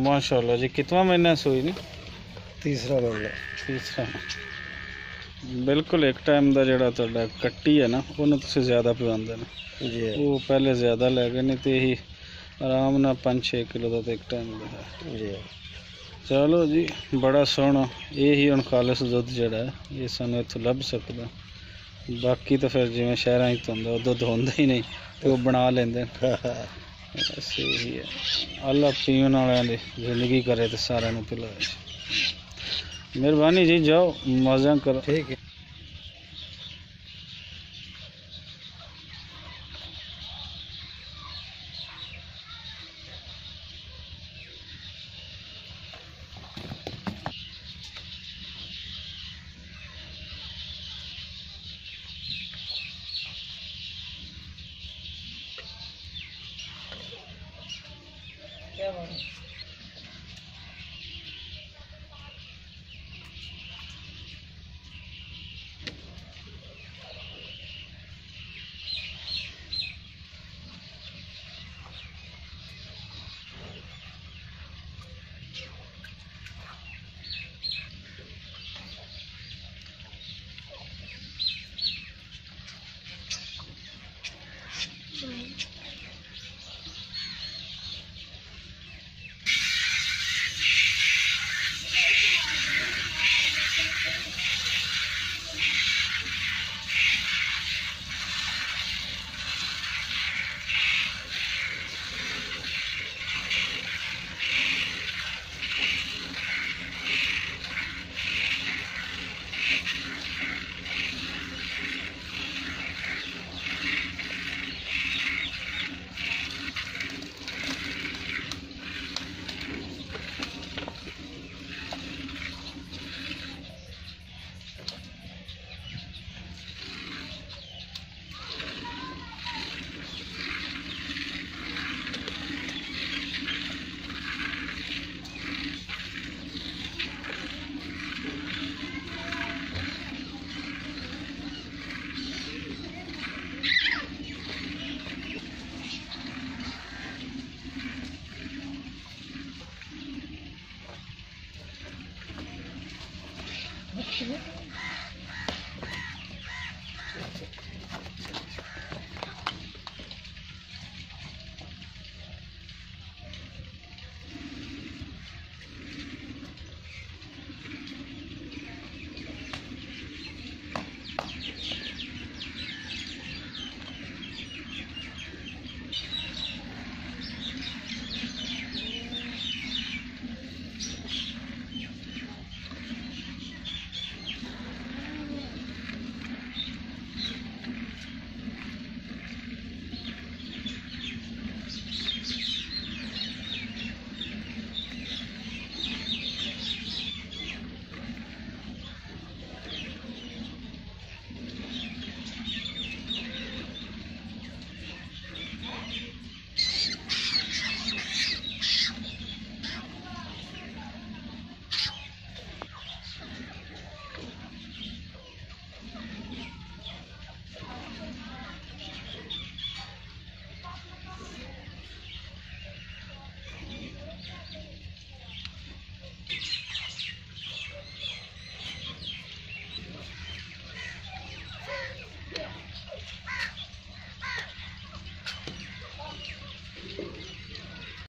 माशाल्लाह जी। कितना महीना सूई नहीं? तीसरा महीना। तीसरा। बिल्कुल एक टाइम का जोड़ा तुहाडा कट्टी है ना, उन्होंने तुसीं ज़्यादा पिवांदे ने जी। वो पहले ज़्यादा लै गए, नहीं तो यही आराम ना 5-6 किलो का तो एक टाइम का है जी। चलो जी, बड़ा सोहना। यही हुण खालिस दुध जोड़ा है ये सानूं इत्थों लभ सकदा। बाकी तो फिर जिवें शहरां च हुंदा वो दुध होंदा ही नहीं, तो वो बना लेंदे बस यही है। अल्लाह पीवन वालियां दी जिंदगी करे तो सारिआं नूं पिलाए। मेहरबानी जी, जाओ मज़ा करो। ठीक है। क्या बात है? है